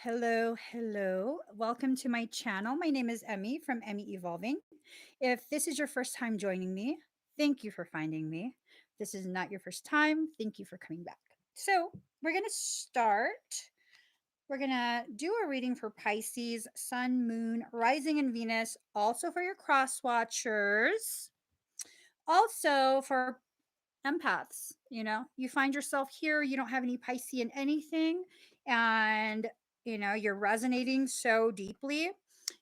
Hello, hello. Welcome to my channel. My name is Emmie from Emmie Evolving. If this is your first time joining me, thank you for finding me. If this is not your first time, thank you for coming back. So, we're going to start. We're going to do a reading for Pisces, Sun, Moon, Rising, and Venus, also for your cross watchers, also for empaths. You find yourself here, you don't have any Piscean anything, and you're resonating so deeply.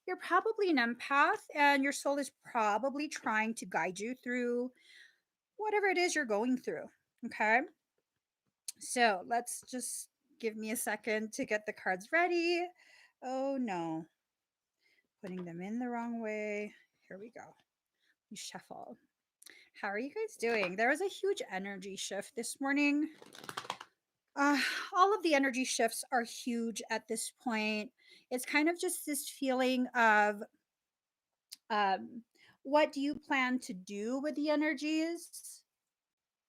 You're probably an empath, and your soul is probably trying to guide you through whatever it is you're going through. Okay, so let's just give me a second to get the cards ready. Oh no, putting them in the wrong way. Here we go. You shuffle. How are you guys doing? There was a huge energy shift this morning. Uh, all of the energy shifts are huge at this point. It's kind of just this feeling of um, what do you plan to do with the energies?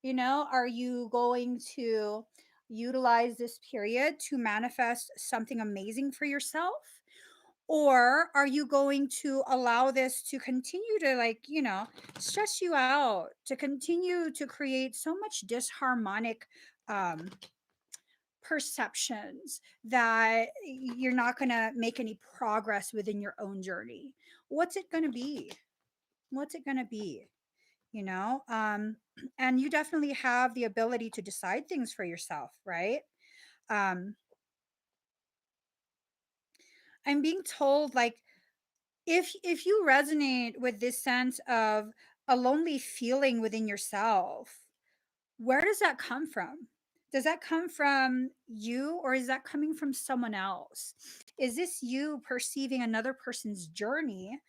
Are you going to utilize this period to manifest something amazing for yourself? Or are you going to allow this to continue to, stress you out, to continue to create so much disharmonic um, perceptions that you're not going to make any progress within your own journey? What's it going to be? What's it going to be? You know, um, and you definitely have the ability to decide things for yourself, right? Um, I'm being told, like, if you resonate with this sense of a lonely feeling within yourself, where does that come from? Does that come from you, or is that coming from someone else? Is this you perceiving another person's journey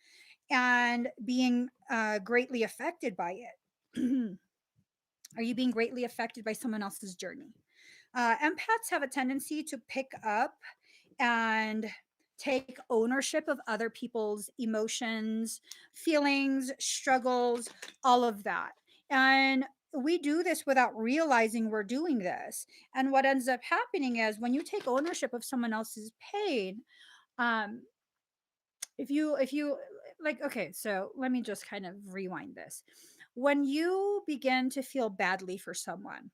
and being greatly affected by it? Are you being greatly affected by someone else's journey? Empaths have a tendency to pick up and take ownership of other people's emotions, feelings, struggles, all of that. And we do this without realizing we're doing this. And what ends up happening is when you take ownership of someone else's pain, um, if you like, okay, so let me just kind of rewind this. When you begin to feel badly for someone,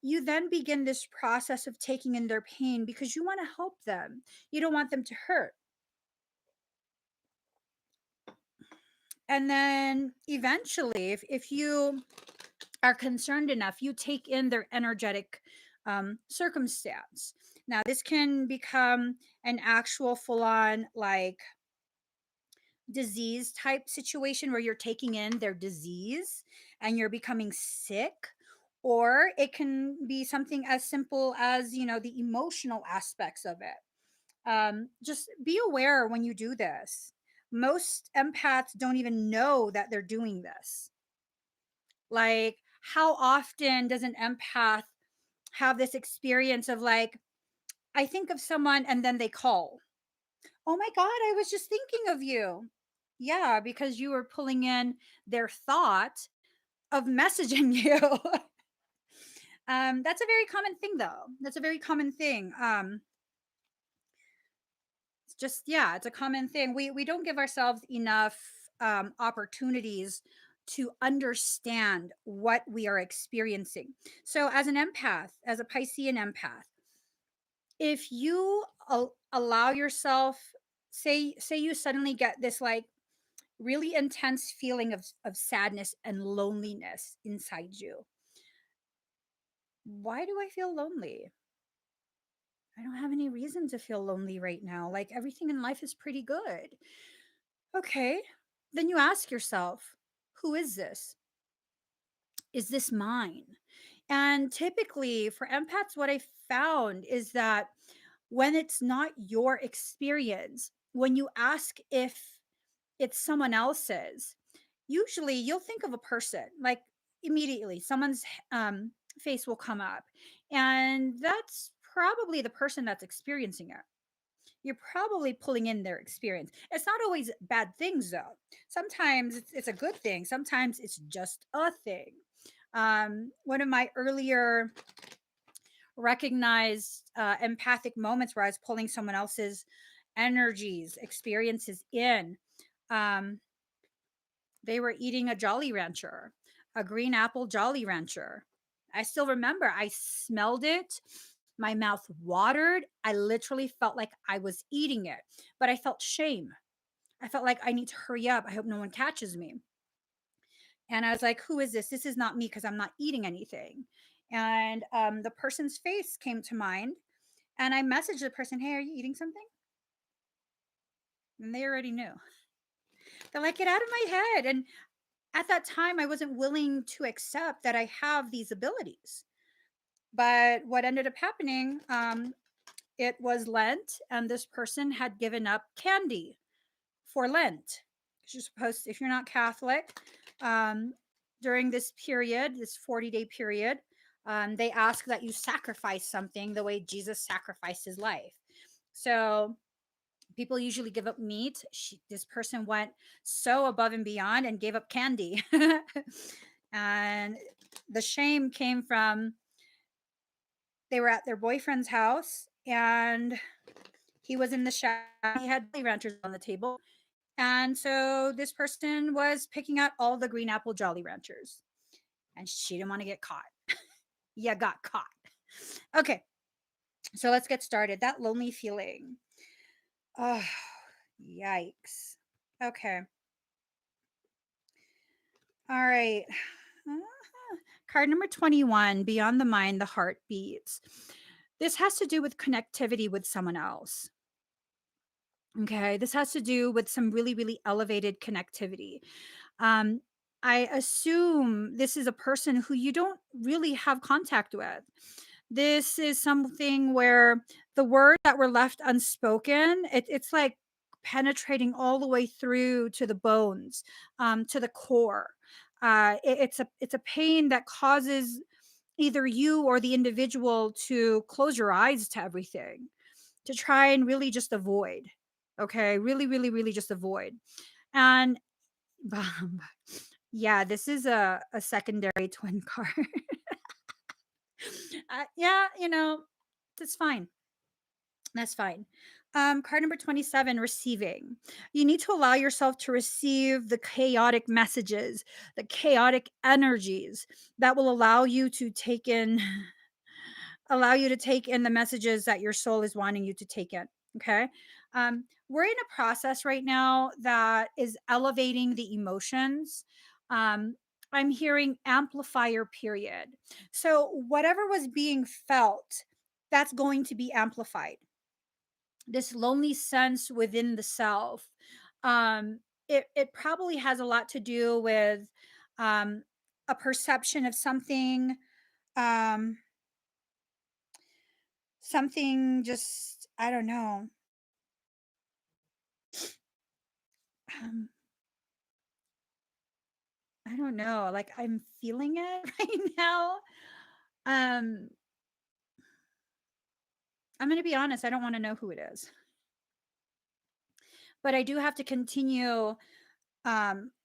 you then begin this process of taking in their pain because you want to help them. You don't want them to hurt. And then eventually, if you are concerned enough, you take in their energetic circumstance. Now, this can become an actual full on, like, disease type situation where you're taking in their disease and you're becoming sick, or it can be something as simple as the emotional aspects of it. Just be aware when you do this. Most empaths don't even know that they're doing this. Like, how often does an empath have this experience of, like, I think of someone and then they call, oh my God, I was just thinking of you. Yeah, because you were pulling in their thought of messaging you. That's a very common thing, though. That's a very common thing. It's just, yeah, it's a common thing. We don't give ourselves enough opportunities to understand what we are experiencing. So, as an empath, as a Piscean empath, if you allow yourself, say you suddenly get this, like, really intense feeling of sadness and loneliness inside you. Why do I feel lonely? I don't have any reason to feel lonely right now. Like, everything in life is pretty good. Okay. Then you ask yourself, who is this? Is this mine? And typically for empaths, what I found is that when it's not your experience, when you ask if it's someone else's, usually you'll think of a person, like, immediately someone's face will come up, and that's probably the person that's experiencing it. You're probably pulling in their experience. It's not always bad things, though. Sometimes it's a good thing, sometimes it's just a thing. One of my earlier recognized empathic moments where I was pulling someone else's energies, experiences in. Um, they were eating a Jolly Rancher, a green apple Jolly Rancher. I still remember I smelled it. My mouth watered. I literally felt like I was eating it, but I felt shame. I felt like I need to hurry up. I hope no one catches me. And I was like, who is this? This is not me because I'm not eating anything. And the person's face came to mind. And I messaged the person, hey, are you eating something? And they already knew. They're like, get out of my head. And at that time, I wasn't willing to accept that I have these abilities. But what ended up happening, it was Lent, and this person had given up candy for Lent. You're supposed, if you're not Catholic, um, during this period, this 40-day period, they ask that you sacrifice something the way Jesus sacrificed his life. So people usually give up meat. This person went so above and beyond and gave up candy. And the shame came from they were at their boyfriend's house and he was in the shower. He had Jolly Ranchers on the table. And so this person was picking out all the green apple Jolly Ranchers. And she didn't want to get caught. Yeah, got caught. Okay, so let's get started. That lonely feeling. Oh, yikes. Okay. All right. Card number 21, Beyond the Mind, the Heart Beats. This has to do with connectivity with someone else. Okay. This has to do with some really, really elevated connectivity. Um, I assume this is a person who you don't really have contact with. This is something where the words that were left unspoken, it's like penetrating all the way through to the bones, to the core. It's a pain that causes either you or the individual to close your eyes to everything, to try and really just avoid. Okay, really, really, really just avoid. And yeah, this is a secondary twin card. Yeah, that's fine. That's fine. Card number 27, receiving. You need to allow yourself to receive the chaotic messages, the chaotic energies that will allow you to take in the messages that your soul is wanting you to take in. Okay. We're in a process right now that is elevating the emotions. Um, I'm hearing amplifier period. So, whatever was being felt, that's going to be amplified. This lonely sense within the self. It probably has a lot to do with um, a perception of something. Um, Something just I don't know. Um, I don't know, like, I'm feeling it right now. Um, I'm gonna be honest, I don't wanna know who it is, but I do have to continue,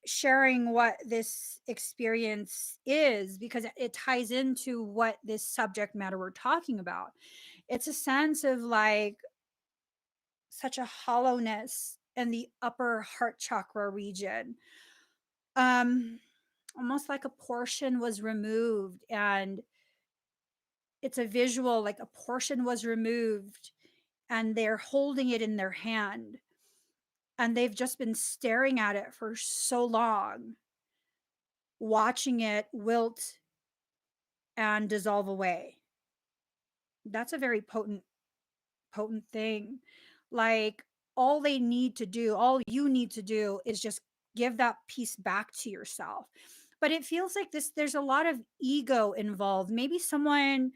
sharing what this experience is because it ties into what this subject matter we're talking about. It's a sense of, like, such a hollowness in the upper heart chakra region. Um Almost like a portion was removed, and it's a visual like a portion was removed and they're holding it in their hand and they've just been staring at it for so long, watching it wilt and dissolve away. That's a very potent thing. Like, all you need to do is just give that piece back to yourself. But it feels like there's a lot of ego involved. Maybe someone's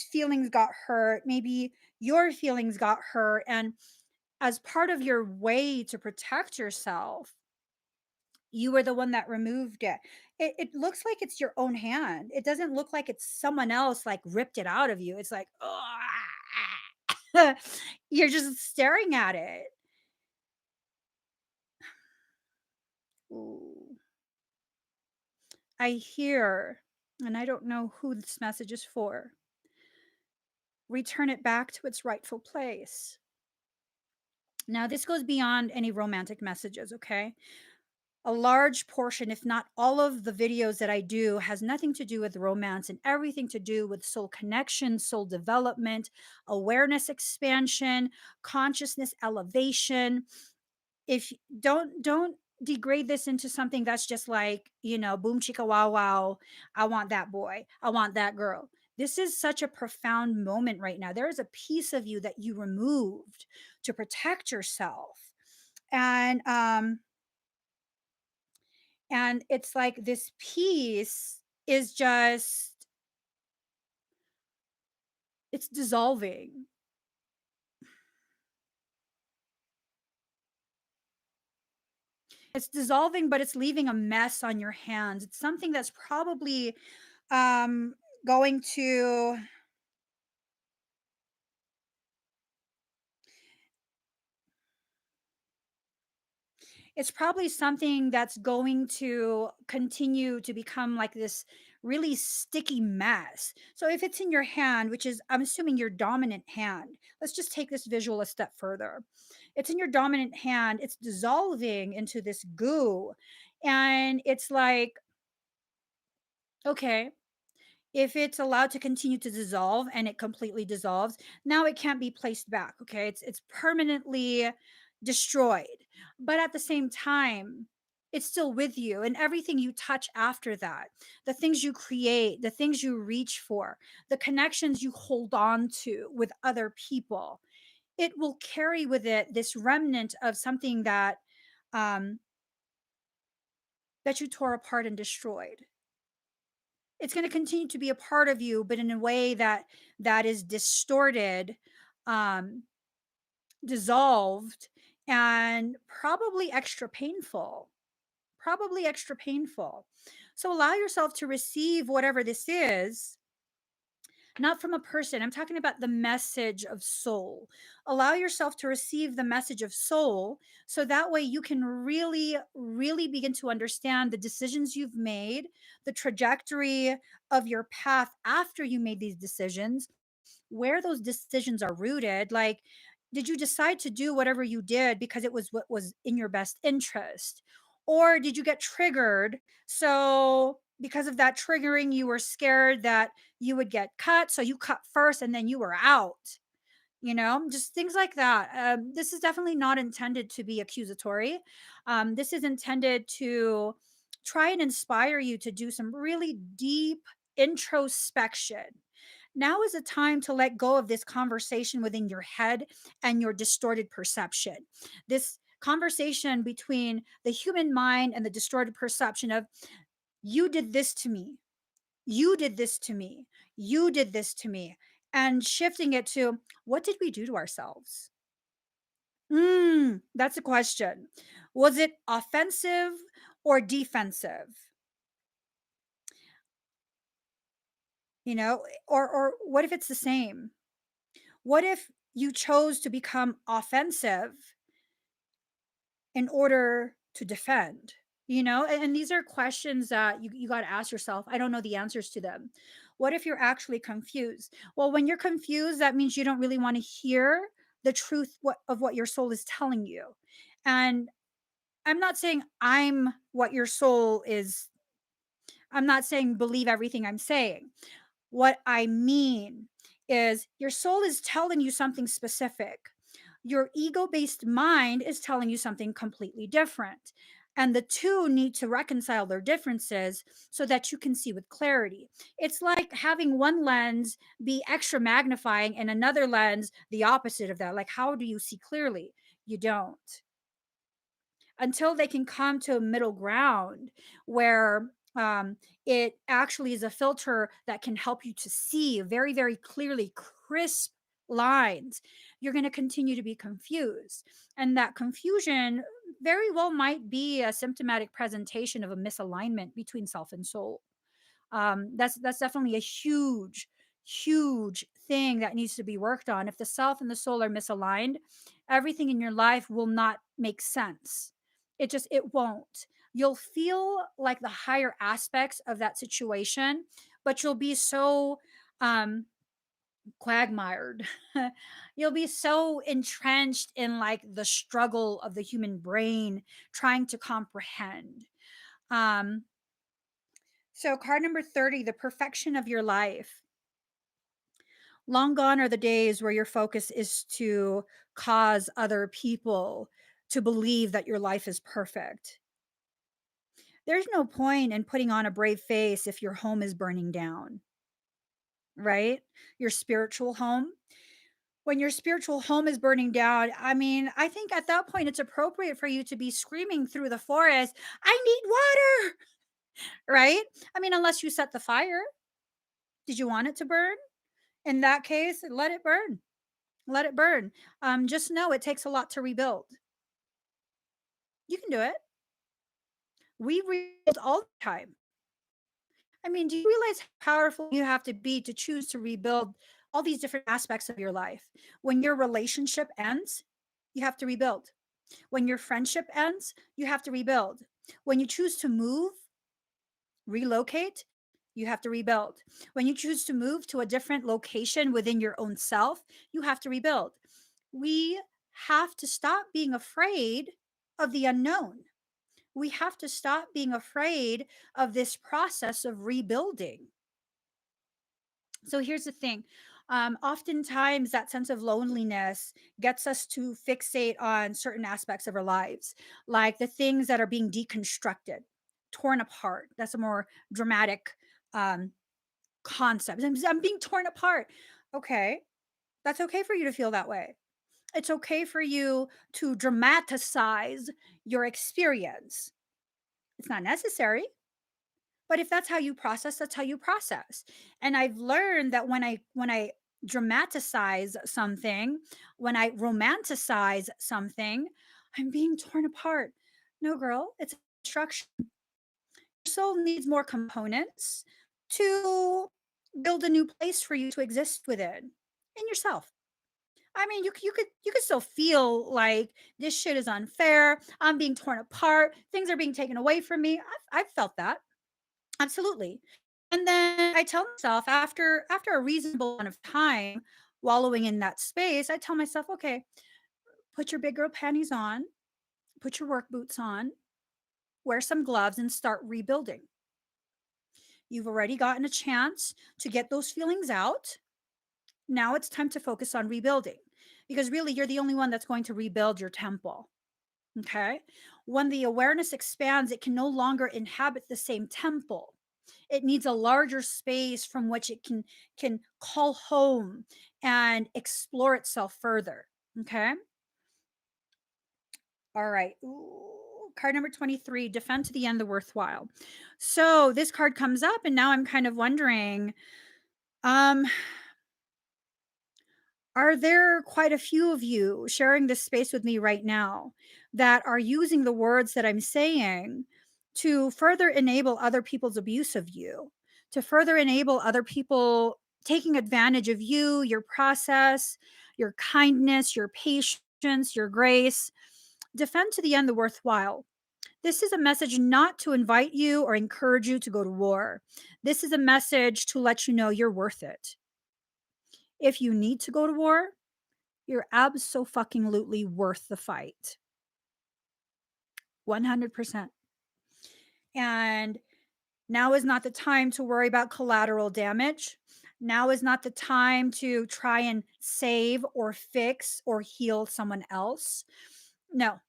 feelings got hurt, maybe your feelings got hurt, and as part of your way to protect yourself, you were the one that removed it. It looks like it's your own hand. It doesn't look like it's someone else like ripped it out of you. It's like, you're just staring at it. Ooh. I hear, and I don't know who this message is for, return it back to its rightful place. Now, this goes beyond any romantic messages, okay? A large portion, if not all of the videos that I do, has nothing to do with romance and everything to do with soul connection, soul development, awareness expansion, consciousness elevation. If don't degrade this into something that's just like, boom chicka wow wow, I want that boy, I want that girl. This is such a profound moment right now. There is a piece of you that you removed to protect yourself. And it's like this piece is just, it's dissolving. It's dissolving, but it's leaving a mess on your hands. It's something that's probably um going to, it's probably something that's going to continue to become like this really sticky mess. So if it's in your hand, which is, I'm assuming, your dominant hand, let's just take this visual a step further. It's in your dominant hand, it's dissolving into this goo. And it's like, okay, if it's allowed to continue to dissolve and it completely dissolves, now it can't be placed back. Okay, it's permanently destroyed. But at the same time, it's still with you, and everything you touch after that, the things you create, the things you reach for, the connections you hold on to with other people, it will carry with it this remnant of something um that you tore apart and destroyed. It's going to continue to be a part of you, but in a way that is distorted, um dissolved, and probably extra painful. So allow yourself to receive whatever this is, not from a person. I'm talking about the message of soul. Allow yourself to receive the message of soul, so that way you can really, really begin to understand the decisions you've made, the trajectory of your path after you made these decisions, where those decisions are rooted. Like, did you decide to do whatever you did because it was what was in your best interest? Or did you get triggered? So, because of that triggering, you were scared that you would get cut. So, you cut first and then you were out, just things like that. This is definitely not intended to be accusatory. This is intended to try and inspire you to do some really deep introspection. Now is a time to let go of this conversation within your head and your distorted perception. This conversation between the human mind and the distorted perception of, you did this to me, you did this to me, you did this to me, and shifting it to, what did we do to ourselves? That's a question. Was it offensive or defensive? Or what if it's the same? What if you chose to become offensive in order to defend? And these are questions that you got to ask yourself. I don't know the answers to them. What if you're actually confused? Well, when you're confused, that means you don't really want to hear the truth of what your soul is telling you. And I'm not saying I'm not saying believe everything I'm saying. What I mean is, your soul is telling you something specific. Your ego based mind is telling you something completely different. And the two need to reconcile their differences so that you can see with clarity. It's like having one lens be extra magnifying and another lens the opposite of that. Like, how do you see clearly? You don't, until they can come to a middle ground where it actually is a filter that can help you to see very, very clearly, crisp lines. You're going to continue to be confused. And that confusion very well might be a symptomatic presentation of a misalignment between self and soul. That's definitely a huge thing that needs to be worked on. If the self and the soul are misaligned, everything in your life will not make sense. It won't. You'll feel like the higher aspects of that situation, but you'll be so um quagmired. You'll be so entrenched in like the struggle of the human brain trying to comprehend. Um, so, card number 30, the perfection of your life. Long gone are the days where your focus is to cause other people to believe that your life is perfect. There's no point in putting on a brave face if your home is burning down, right? Your spiritual home. When your spiritual home is burning down, I mean, I think at that point it's appropriate for you to be screaming through the forest, I need water, right? I mean, unless you set the fire. Did you want it to burn? In that case, let it burn. Let it burn. Just know it takes a lot to rebuild. You can do it. We rebuild all the time. I mean, do you realize how powerful you have to be to choose to rebuild all these different aspects of your life? When your relationship ends, you have to rebuild. When your friendship ends, you have to rebuild. When you choose to move, relocate, you have to rebuild. When you choose to move to a different location within your own self, you have to rebuild. We have to stop being afraid of the unknown. We have to stop being afraid of this process of rebuilding. So here's the thing. Oftentimes, that sense of loneliness gets us to fixate on certain aspects of our lives, like the things that are being deconstructed, torn apart. That's a more dramatic um, concept. I'm being torn apart. Okay, that's okay for you to feel that way. It's okay for you to dramatize your experience. It's not necessary, but if that's how you process, that's how you process. And I've learned that when I dramatize something, when I romanticize something, I'm being torn apart. No, girl, it's structure. Your soul needs more components to build a new place for you to exist within in yourself. I mean, you could still feel like this shit is unfair. I'm being torn apart. Things are being taken away from me. I've felt that. Absolutely. And then I tell myself after a reasonable amount of time wallowing in that space, I tell myself, okay, put your big girl panties on, put your work boots on, wear some gloves and start rebuilding. You've already gotten a chance to get those feelings out. Now it's time to focus on rebuilding because really you're the only one that's going to rebuild your temple. Okay. When the awareness expands, it can no longer inhabit the same temple. It needs a larger space from which it can call home and explore itself further. Okay. All right. Ooh, card number 23, defend to the end the worthwhile. So this card comes up, and now I'm kind of wondering, um, are there quite a few of you sharing this space with me right now that are using the words that I'm saying to further enable other people's abuse of you, to further enable other people taking advantage of you, your process, your kindness, your patience, your grace? Defend to the end the worthwhile. This is a message not to invite you or encourage you to go to war. This is a message to let you know you're worth it. If you need to go to war, you're abso-fucking-lutely worth the fight. 100%. And now is not the time to worry about collateral damage. Now is not the time to try and save or fix or heal someone else. No.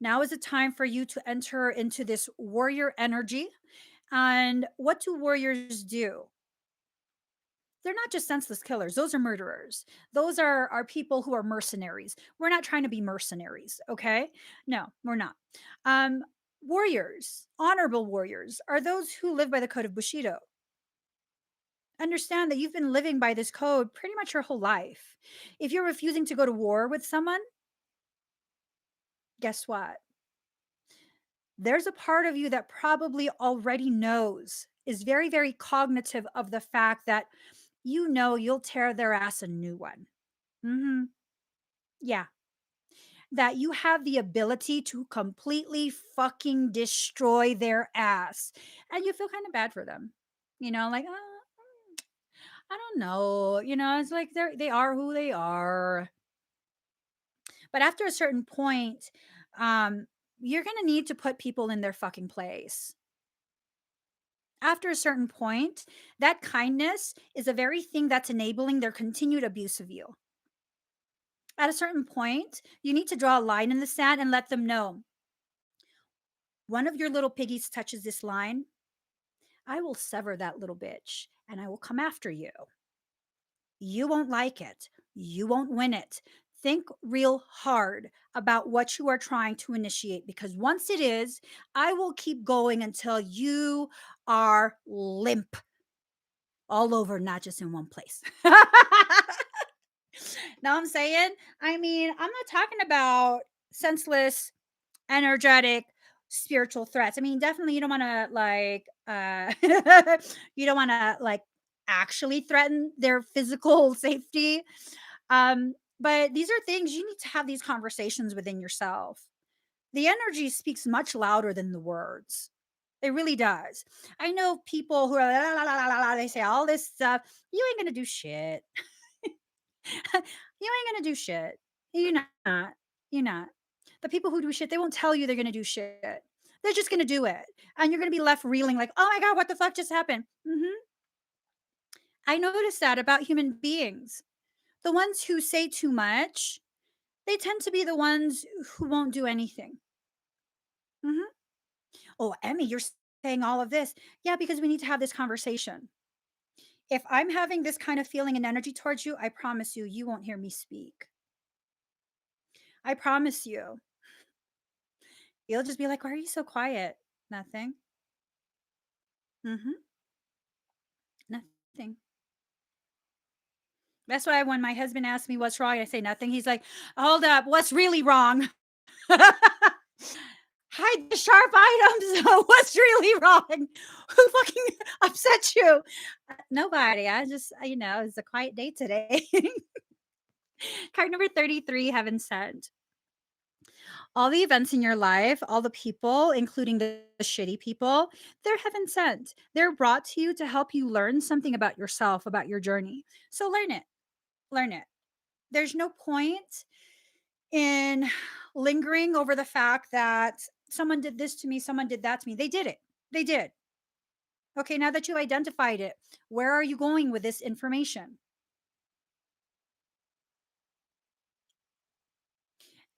Now is the time for you to enter into this warrior energy. And what do warriors do? They're not just senseless killers. Those are murderers. Those are people who are mercenaries. We're not trying to be mercenaries, okay? No, we're not. Um, Warriors, honorable warriors, are those who live by the code of Bushido. Understand that you've been living by this code pretty much your whole life. If you're refusing to go to war with someone, guess what? There's a part of you that probably already knows, is very, very cognitive of the fact that you know you'll tear their ass a new one. Hmm. Yeah, that you have the ability to completely fucking destroy their ass. And you feel kind of bad for them. You know, like, I don't know. It's like they are who they are. But after a certain point, um, you're gonna need to put people in their fucking place. After a certain point, that kindness is the very thing that's enabling their continued abuse of you. At a certain point, you need to draw a line in the sand and let them know one of your little piggies touches this line, I will sever that little bitch and I will come after you. You won't like it. You won't win it. Think real hard about what you are trying to initiate because once it is, I will keep going until you are limp all over, not just in one place. Now I'm saying, I mean, I'm not talking about senseless, energetic, spiritual threats. I mean, definitely you don't want to you don't want to actually threaten their physical safety. But these are things you need to have these conversations within yourself. The energy speaks much louder than the words. It really does. I know people who are la, la, la, la, la, la, they say all this stuff. You ain't gonna do shit. You ain't gonna do shit. You're not. You're not. The people who do shit, they won't tell you they're gonna do shit. They're just gonna do it, and you're gonna be left reeling like, "Oh my god, what the fuck just happened?" I noticed that about human beings. The ones who say too much, they tend to be the ones who won't do anything. Mhm. Oh, Emmy, you're saying all of this. Yeah, because we need to have this conversation. If I'm having this kind of feeling and energy towards you, I promise you, you won't hear me speak. I promise you. You'll just be like, "Why are you so quiet?" "Nothing." "Mhm. Nothing." That's why when my husband asks me what's wrong, I say nothing. He's like, "Hold up, what's really wrong?" "Hide the sharp items. What's really wrong? Who fucking upset you?" Nobody. I just, it's a quiet day today. Card number 33, heaven sent. All the events in your life, all the people, including the shitty people, they're heaven sent. They're brought to you to help you learn something about yourself, about your journey. So learn it. Learn it. There's no point in lingering over the fact that someone did this to me, someone did that to me. They did it. They did. Okay, now that you identified it, where are you going with this information?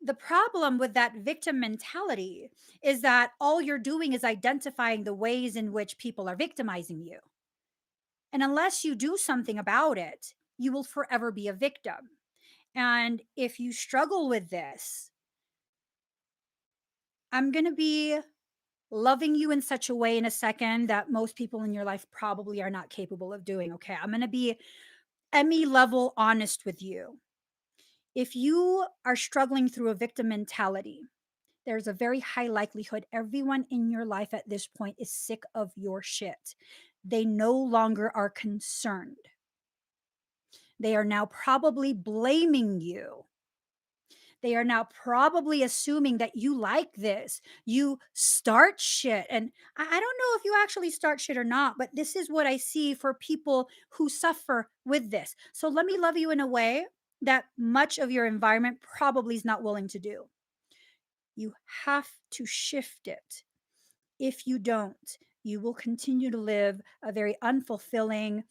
The problem with that victim mentality is that all you're doing is identifying the ways in which people are victimizing you. And unless you do something about it, you will forever be a victim. And if you struggle with this, I'm going to be loving you in such a way in a second that most people in your life probably are not capable of doing. Okay. I'm going to be Emmy level honest with you. If you are struggling through a victim mentality, there's a very high likelihood everyone in your life at this point is sick of your shit. They no longer are concerned. They are now probably blaming you. They are now probably assuming that you like this. You start shit. And I don't know if you actually start shit or not, but this is what I see for people who suffer with this. So let me love you in a way that much of your environment probably is not willing to do. You have to shift it. If you don't, you will continue to live a very unfulfilling,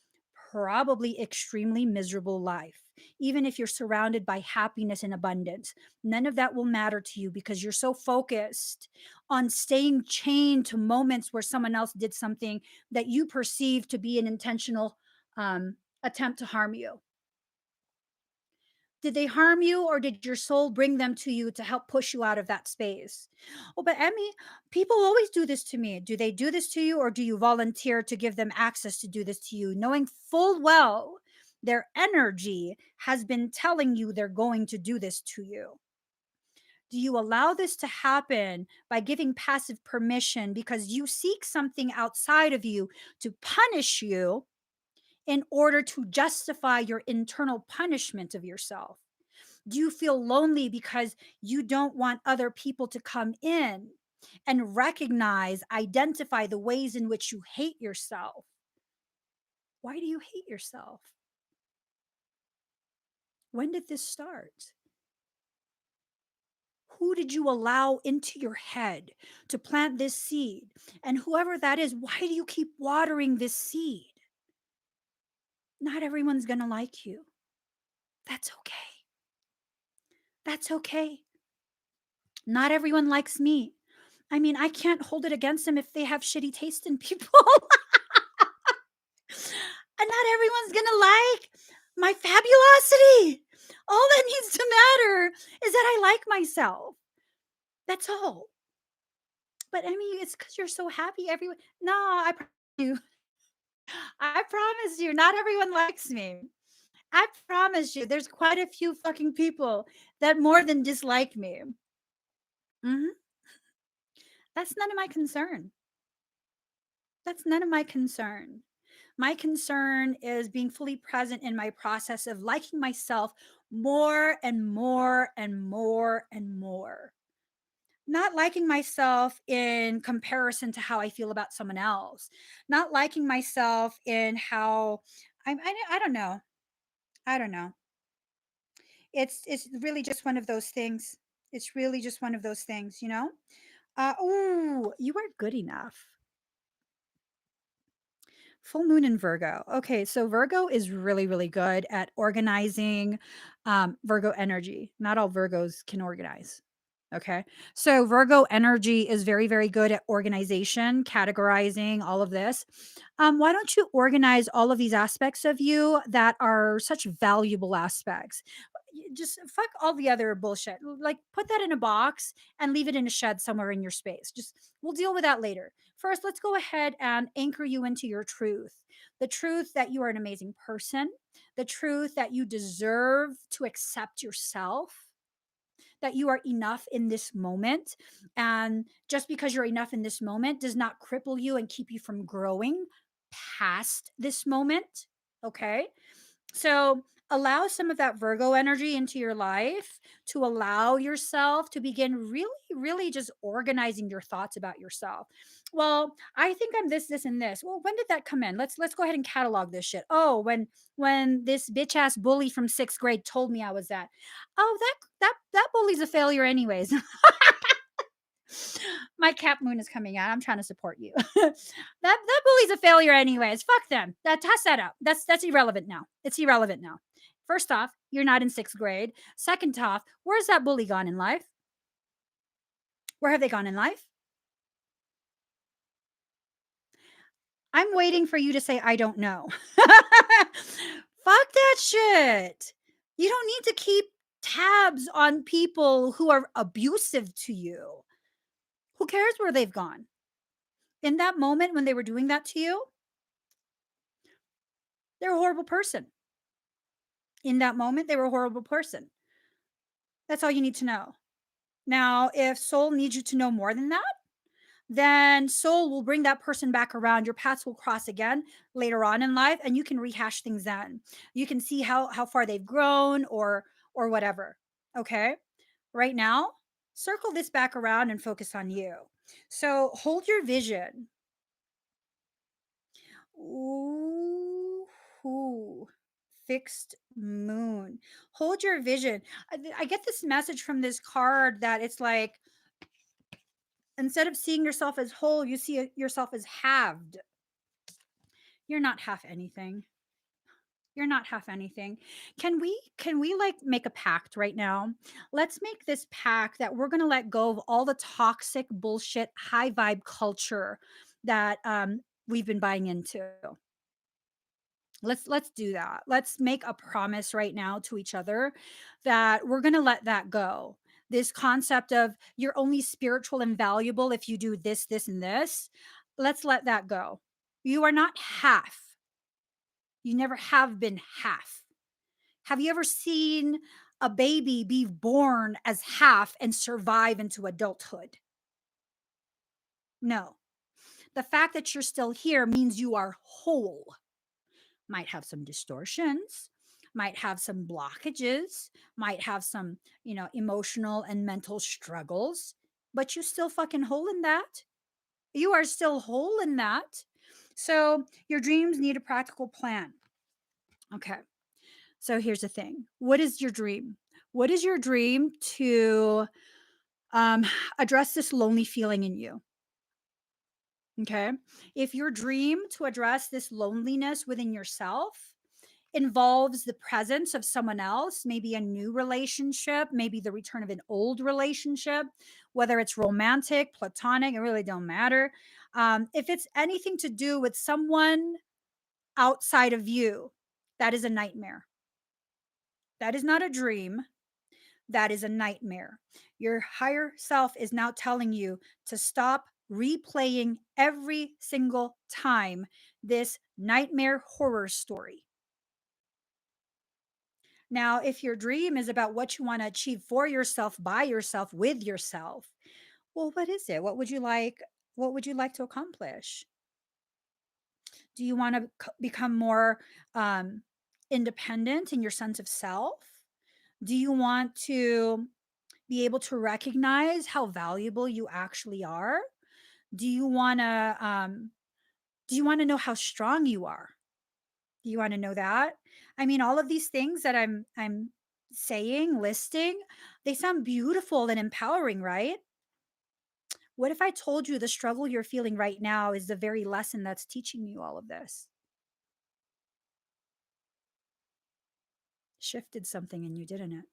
probably extremely miserable life. Even if you're surrounded by happiness and abundance, none of that will matter to you because you're so focused on staying chained to moments where someone else did something that you perceive to be an intentional attempt to harm you. Did they harm you or did your soul bring them to you to help push you out of that space? Oh, but Emmy, people always do this to me. Do they do this to you or do you volunteer to give them access to do this to you, knowing full well their energy has been telling you they're going to do this to you? Do you allow this to happen by giving passive permission because you seek something outside of you to punish you in order to justify your internal punishment of yourself? Do you feel lonely because you don't want other people to come in and recognize, identify the ways in which you hate yourself? Why do you hate yourself? When did this start? Who did you allow into your head to plant this seed? And whoever that is, why do you keep watering this seed? Not everyone's going to like you. That's okay. That's okay. Not everyone likes me. I mean, I can't hold it against them if they have shitty taste in people. And not everyone's going to like my fabulosity. All that needs to matter is that I like myself. That's all. But I mean, it's because you're so happy. Everyone, no, I promise you, I promise you, not everyone likes me. I promise you, there's quite a few fucking people that more than dislike me. Mhm. That's none of my concern. That's none of my concern. My concern is being fully present in my process of liking myself more and more and more and more. Not liking myself in comparison to how I feel about someone else. Not liking myself in how I don't know. I don't know. It's really just one of those things. It's really just one of those things, you know? Oh, you are good enough. Full moon in Virgo. Okay, so Virgo is really, really good at organizing Virgo energy. Not all Virgos can organize. Okay, so Virgo energy is very, very good at organization, categorizing, all of this. Why don't you organize all of these aspects of you that are such valuable aspects? Just fuck all the other bullshit. Like, put that in a box and leave it in a shed somewhere in your space. Just, we'll deal with that later. First, let's go ahead and anchor you into your truth, the truth that you are an amazing person, the truth that you deserve to accept yourself, that you are enough in this moment. And just because you're enough in this moment does not cripple you and keep you from growing past this moment. Okay. So allow some of that Virgo energy into your life to allow yourself to begin really, really just organizing your thoughts about yourself. Well, I think I'm this, and this. Well, when did that come in? Let's go ahead and catalog this shit. Oh, when this bitch ass bully from sixth grade told me I was that. Oh, that bully's a failure, anyways. My cap moon is coming out. I'm trying to support you. That bully's a failure anyways. Fuck them. Toss that out. That's irrelevant now. It's irrelevant now. First off, you're not in sixth grade. Second off, where's that bully gone in life? Where have they gone in life? I'm waiting for you to say I don't know. Fuck that shit. You don't need to keep tabs on people who are abusive to you. Who cares where they've gone? In that moment when they were doing that to you, they're a horrible person. In that moment, they were a horrible person. That's all you need to know. Now, if soul needs you to know more than that, then soul will bring that person back around. Your paths will cross again later on in life, and you can rehash things then. You can see how far they've grown or whatever. Okay. Right now, circle this back around and focus on you. So hold your vision. Ooh, fixed moon. Hold your vision. I get this message from this card that it's like, instead of seeing yourself as whole, you see yourself as halved. You're not half anything. You're not half anything. Can we like make a pact right now? Let's make this pact that we're going to let go of all the toxic bullshit high vibe culture that we've been buying into. Let's do that. Let's make a promise right now to each other that we're going to let that go. This concept of you're only spiritual and valuable if you do this, and this. Let's let that go. You are not half. You never have been half. Have you ever seen a baby be born as half and survive into adulthood? No. The fact that you're still here means you are whole. Might have some distortions, might have some blockages, might have some, emotional and mental struggles, but you still fucking whole in that. You are still whole in that. So your dreams need a practical plan. Okay. So here's the thing. What is your dream? What is your dream to um, address this lonely feeling in you? Okay. If your dream to address this loneliness within yourself involves the presence of someone else, maybe a new relationship, maybe the return of an old relationship, whether it's romantic, platonic, it really don't matter. If it's anything to do with someone outside of you, that is a nightmare. That is not a dream. That is a nightmare. Your higher self is now telling you to stop replaying every single time this nightmare horror story. Now, if your dream is about what you want to achieve for yourself, by yourself, with yourself, well, what is it? What would you like? What would you like to accomplish? Do you want to become more um, independent in your sense of self? Do you want to be able to recognize how valuable you actually are? Do you want to know how strong you are? Do you want to know that? I mean, all of these things that I'm saying, listing, they sound beautiful and empowering, right? What if I told you the struggle you're feeling right now is the very lesson that's teaching you all of this? Shifted something in you, didn't it?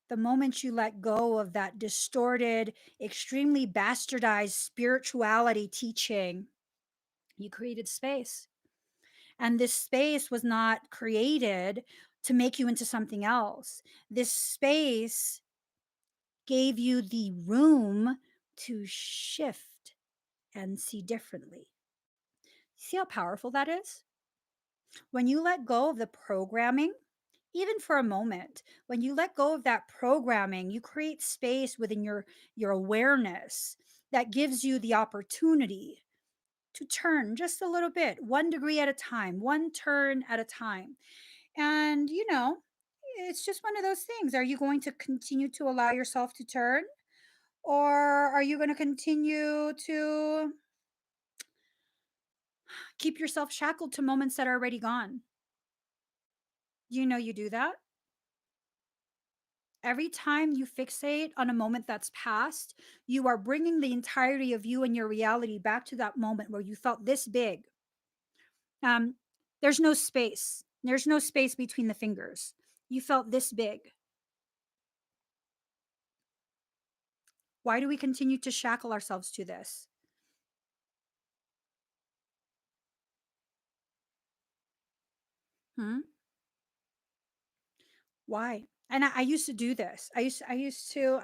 The moment you let go of that distorted, extremely bastardized spirituality teaching, you created space. And this space was not created to make you into something else. This space gave you the room to shift and see differently. See how powerful that is? When you let go of the programming, even for a moment, when you let go of that programming, you create space within your awareness that gives you the opportunity to turn just a little bit, 1 degree at a time, one turn at a time. And, it's just one of those things. Are you going to continue to allow yourself to turn? Or are you going to continue to keep yourself shackled to moments that are already gone? You do that? Every time you fixate on a moment that's past, you are bringing the entirety of you and your reality back to that moment where you felt this big. Um, there's no space. There's no space between the fingers. You felt this big. Why do we continue to shackle ourselves to this? Hmm? Why? And I used to do this. I used to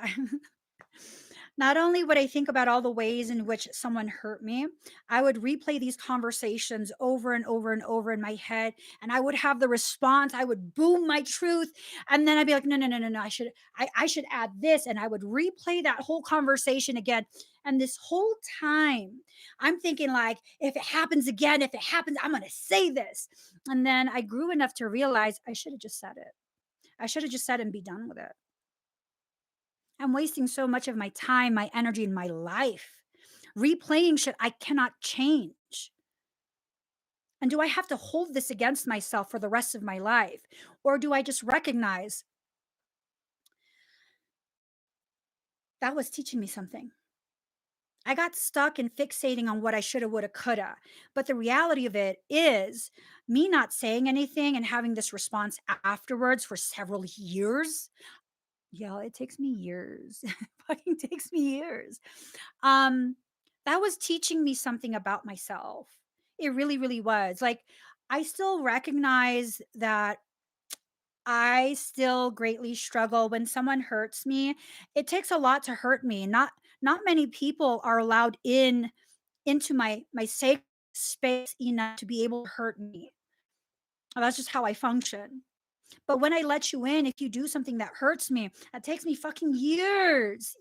not only would I think about all the ways in which someone hurt me, I would replay these conversations over and over and over in my head. And I would have the response, I would boom my truth. And then I'd be like, no, no, no, no, no. I should add this. And I would replay that whole conversation again. And this whole time, I'm thinking like, if it happens again, if it happens, I'm gonna say this. And then I grew enough to realize I should have just said it. I should have just said and be done with it. I'm wasting so much of my time, my energy, and my life replaying shit I cannot change. And do I have to hold this against myself for the rest of my life? Or do I just recognize that was teaching me something? I got stuck in fixating on what I shoulda, woulda, coulda. But the reality of it is me not saying anything and having this response afterwards for several years. Yeah, it takes me years. It fucking takes me years. Um, that was teaching me something about myself. It really, really was. Like, I still recognize that I still greatly struggle when someone hurts me. It takes a lot to hurt me. Not many people are allowed into my safe space enough to be able to hurt me. That's just how I function. But when I let you in, if you do something that hurts me, that takes me fucking years,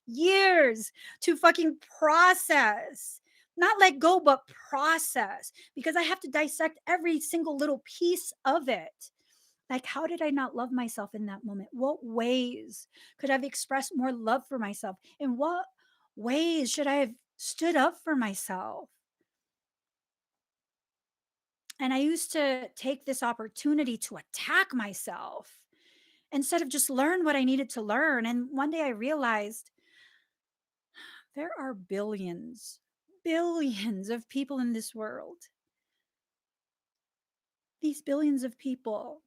years to fucking process. Not let go, but process because I have to dissect every single little piece of it. Like, how did I not love myself in that moment? What ways could I have expressed more love for myself? And ways should I have stood up for myself? And I used to take this opportunity to attack myself instead of just learn what I needed to learn. And one day I realized there are billions, billions of people in this world. These billions of people,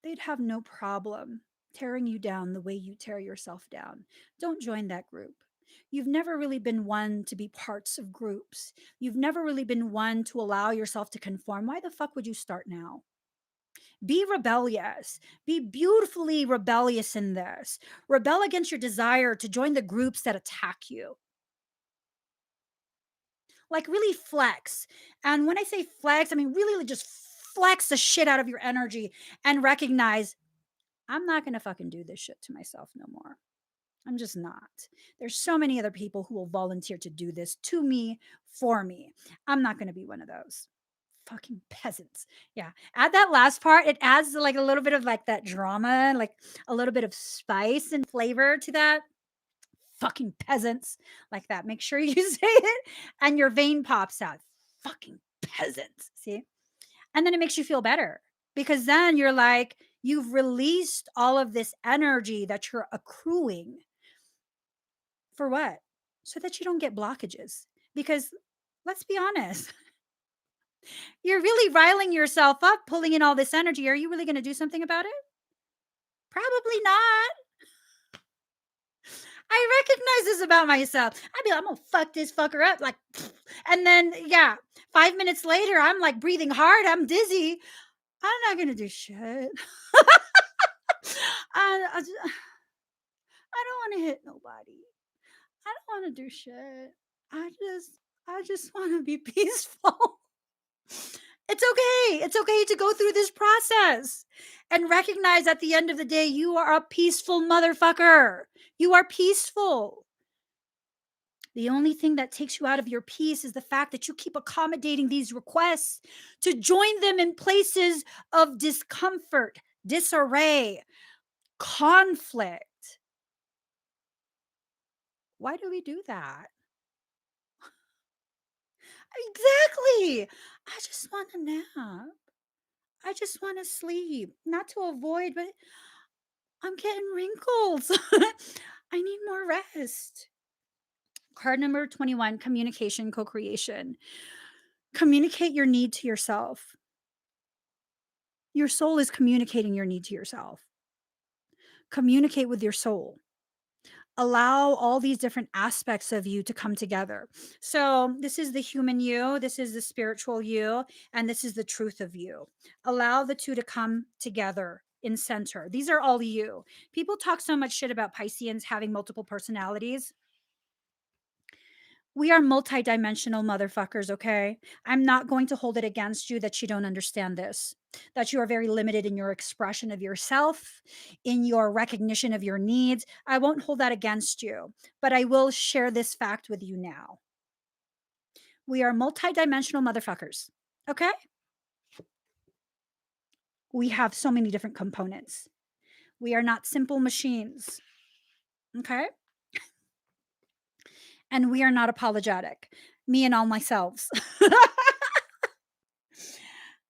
they'd have no problem tearing you down the way you tear yourself down. Don't join that group. You've never really been one to be parts of groups. You've never really been one to allow yourself to conform. Why the fuck would you start now? Be rebellious. Be beautifully rebellious in this. Rebel against your desire to join the groups that attack you. Like, really flex. And when I say flex, I mean really just flex the shit out of your energy and recognize I'm not going to fucking do this shit to myself no more. I'm just not. There's so many other people who will volunteer to do this to me for me. I'm not going to be one of those fucking peasants. Yeah. Add that last part. It adds like a little bit of like that drama, like a little bit of spice and flavor to that. Fucking peasants, like that. Make sure you say it and your vein pops out. Fucking peasants. See? And then it makes you feel better because then you're like, you've released all of this energy that you're accruing for what? So that you don't get blockages. Because let's be honest, you're really riling yourself up, pulling in all this energy. Are you really going to do something about it? Probably not. I recognize this about myself. I'd be like, I'm gonna fuck this fucker up, like, and then yeah, 5 minutes later, I'm like breathing hard. I'm dizzy. I'm not gonna do shit. I don't want to hit nobody. I don't want to do shit. I just, I just want to be peaceful. It's okay. It's okay to go through this process and recognize at the end of the day, you are a peaceful motherfucker. You are peaceful. The only thing that takes you out of your peace is the fact that you keep accommodating these requests to join them in places of discomfort, disarray, conflict. Why do we do that? Exactly. I just want a nap. I just want to sleep, not to avoid, but I'm getting wrinkles. I need more rest. Card number 21, communication, co creation. Communicate your need to yourself. Your soul is communicating your need to yourself. Communicate with your soul. Allow all these different aspects of you to come together. So, this is the human you, this is the spiritual you, and this is the truth of you. Allow the two to come together in center. These are all you. People talk so much shit about Pisceans having multiple personalities. We are multidimensional motherfuckers, okay? I'm not going to hold it against you that you don't understand this, that you are very limited in your expression of yourself, in your recognition of your needs. I won't hold that against you, but I will share this fact with you now. We are multidimensional motherfuckers, okay? We have so many different components. We are not simple machines, okay? And we are not apologetic. Me and all myselves.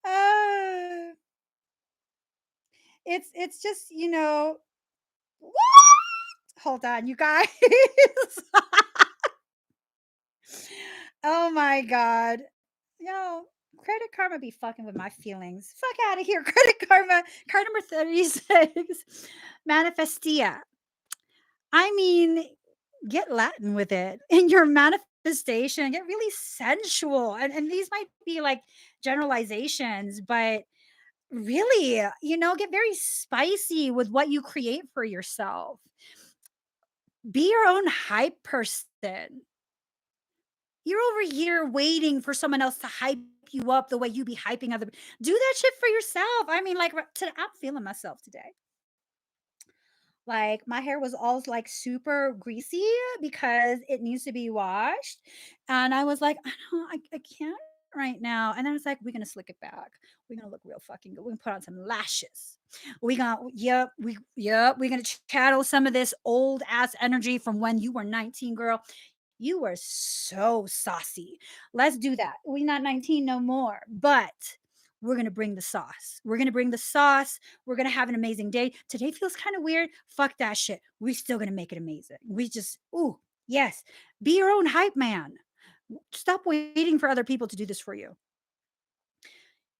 uh, it's just, what? Hold on, you guys. Oh my god. Yo, Credit Karma be fucking with my feelings. Fuck out of here. Credit Karma. Card number 36. Manifestia. I mean, get Latin with it. In your manifestation, get really sensual. And these might be like generalizations, but really, get very spicy with what you create for yourself. Be your own hype person. You're over here waiting for someone else to hype you up the way you be hyping other. Do that shit for yourself. I mean, like today, I'm feeling myself today. Like my hair was all like super greasy because it needs to be washed, and I was like, I can't right now. And then it's like, we're gonna slick it back. We're gonna look real fucking good. We're gonna put on some lashes. We're gonna channel some of this old ass energy from when you were 19, girl. You were so saucy. Let's do that. We're not 19 no more, but we're going to bring the sauce. We're going to bring the sauce. We're going to have an amazing day. Today feels kind of weird. Fuck that shit. We're still going to make it amazing. We just, ooh, yes. Be your own hype man. Stop waiting for other people to do this for you.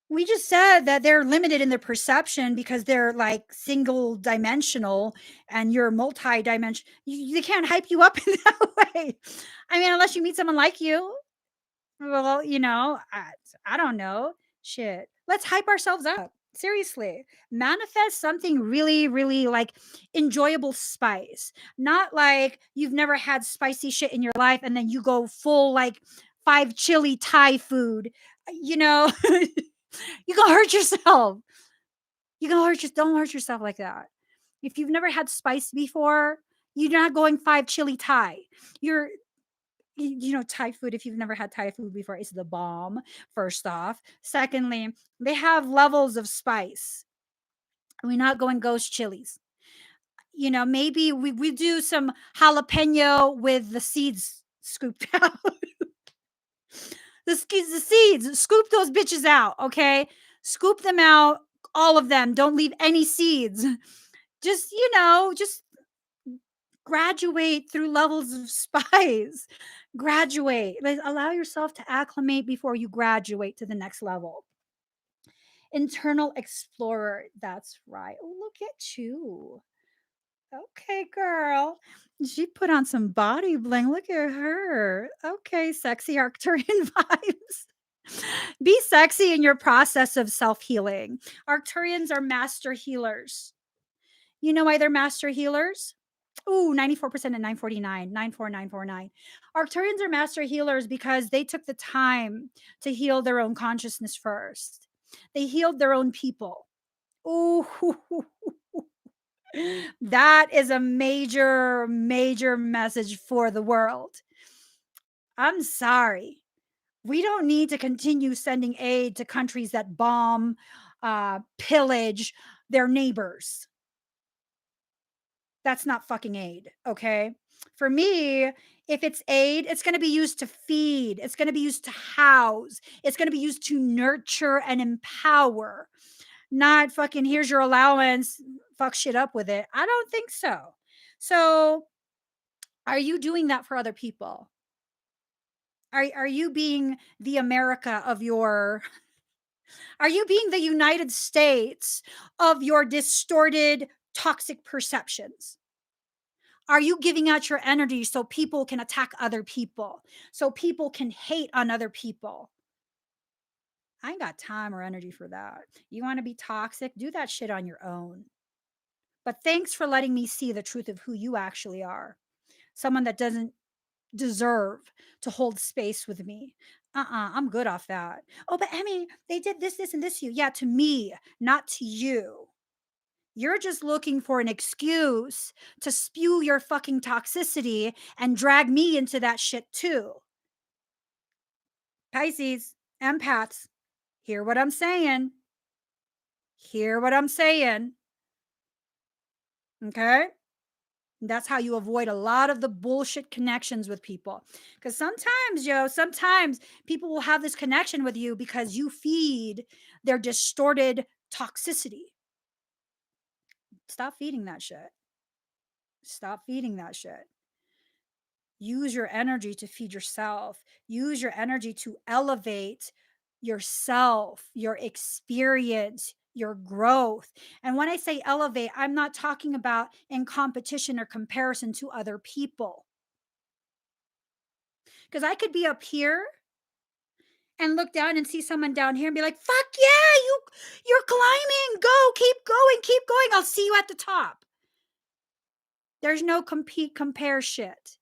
We just said that they're limited in their perception because they're like single dimensional and you're multi-dimensional. They can't hype you up in that way. I mean, unless you meet someone like you. Well, I don't know. Shit. Let's hype ourselves up. Seriously. Manifest something really, really like enjoyable spice. Not like you've never had spicy shit in your life and then you go full like 5 chili Thai food. You know, you gonna hurt yourself. You gonna hurt your Don't hurt yourself like that. If you've never had spice before, you're not going 5 chili Thai. You're Thai food, if you've never had Thai food before, is the bomb, first off. Secondly, they have levels of spice. We're not going ghost chilies. Maybe we do some jalapeno with the seeds scooped out. The seeds, scoop those bitches out, okay? Scoop them out, all of them. Don't leave any seeds. Just graduate through levels of spice. Graduate. Like, allow yourself to acclimate before you graduate to the next level. Internal explorer. That's right. Oh, look at you. Okay, girl. She put on some body bling. Look at her. Okay, sexy Arcturian vibes. Be sexy in your process of self healing. Arcturians are master healers. You know why they're master healers? Ooh, 94% at 949, 94949. Arcturians are master healers because they took the time to heal their own consciousness first. They healed their own people. Ooh, that is a major, major message for the world. I'm sorry. We don't need to continue sending aid to countries that bomb, pillage their neighbors. That's not fucking aid, okay? For me, if it's aid, it's going to be used to feed, it's going to be used to house, it's going to be used to nurture and empower. Not fucking here's your allowance, fuck shit up with it. I don't think so. So, are you doing that for other people? Are you being the America of your are you being the United States of your distorted toxic perceptions? Are you giving out your energy so people can attack other people? So people can hate on other people? I ain't got time or energy for that. You want to be toxic? Do that shit on your own. But thanks for letting me see the truth of who you actually are. Someone that doesn't deserve to hold space with me. I'm good off that. Oh, but Emmie, they did this, this, and this to you. Yeah, to me, not to you. You're just looking for an excuse to spew your fucking toxicity and drag me into that shit too. Pisces, empaths, hear what I'm saying. Hear what I'm saying. Okay? That's how you avoid a lot of the bullshit connections with people. Because sometimes people will have this connection with you because you feed their distorted toxicity. Stop feeding that shit. Stop feeding that shit. Use your energy to feed yourself. Use your energy to elevate yourself, your experience, your growth. And when I say elevate, I'm not talking about in competition or comparison to other people. Because I could be up here and look down and see someone down here and be like, fuck yeah, you're climbing. Go, keep going, keep going. I'll see you at the top. There's no compete, compare shit.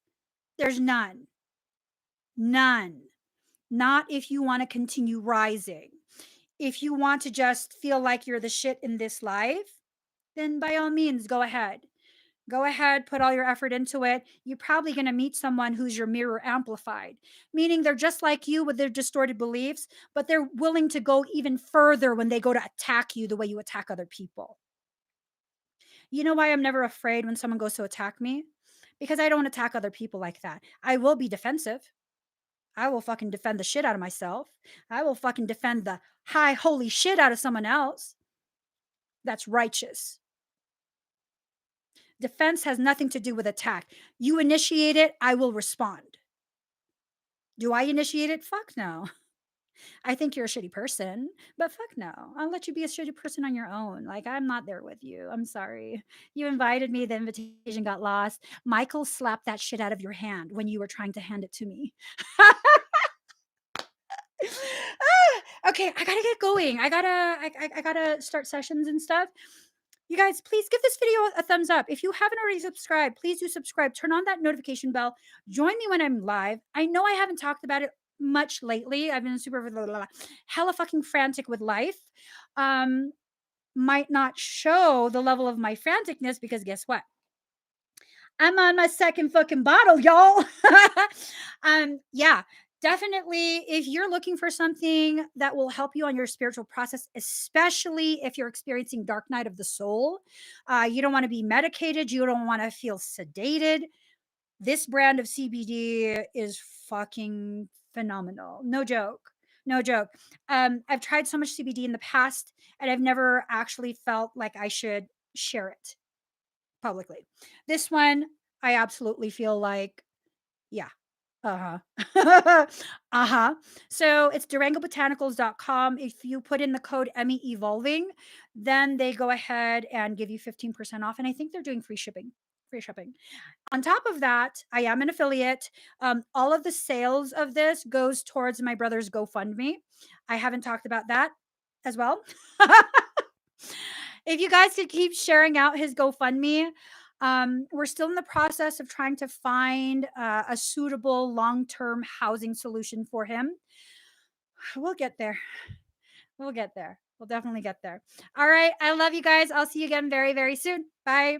There's none. None. Not if you want to continue rising. If you want to just feel like you're the shit in this life, then by all means, go ahead. Go ahead, put all your effort into it. You're probably going to meet someone who's your mirror amplified, meaning they're just like you with their distorted beliefs, but they're willing to go even further when they go to attack you the way you attack other people. You know why I'm never afraid when someone goes to attack me? because I don't attack other people like that. I will be defensive. I will fucking defend the shit out of myself. I will fucking defend the high holy shit out of someone else. That's righteous. Defense has nothing to do with attack. You initiate it, I will respond. Do I initiate it? Fuck no. I think you're a shitty person, but fuck no. I'll let you be a shitty person on your own. Like, I'm not there with you. I'm sorry. You invited me, the invitation got lost. Michael slapped that shit out of your hand when you were trying to hand it to me. Okay, I gotta get going. I gotta start sessions and stuff. You guys, please give this video a thumbs up. If you haven't already subscribed, please do subscribe. Turn on that notification bell. Join me when I'm live. I know I haven't talked about it much lately. I've been super hella fucking frantic with life. Um, might not show the level of my franticness because guess what? I'm on my second fucking bottle, y'all. Yeah, definitely. If you're looking for something that will help you on your spiritual process, especially if you're experiencing dark night of the soul, you don't want to be medicated, you don't want to feel sedated. This brand of CBD is fucking phenomenal. No joke. No joke. I've tried so much CBD in the past, and I've never actually felt like I should share it publicly. This one, I absolutely feel like, yeah. Uh-huh. Uh-huh. So it's durangobotanicals.com. If you put in the code Emmie Evolving, then they go ahead and give you 15% off. And I think they're doing free shipping. Free shipping. On top of that, I am an affiliate. All of the sales of this goes towards my brother's GoFundMe. I haven't talked about that as well. If you guys could keep sharing out his GoFundMe, we're still in the process of trying to find a suitable long-term housing solution for him. We'll get there. We'll get there. We'll definitely get there. All right. I love you guys. I'll see you again very, very soon. Bye.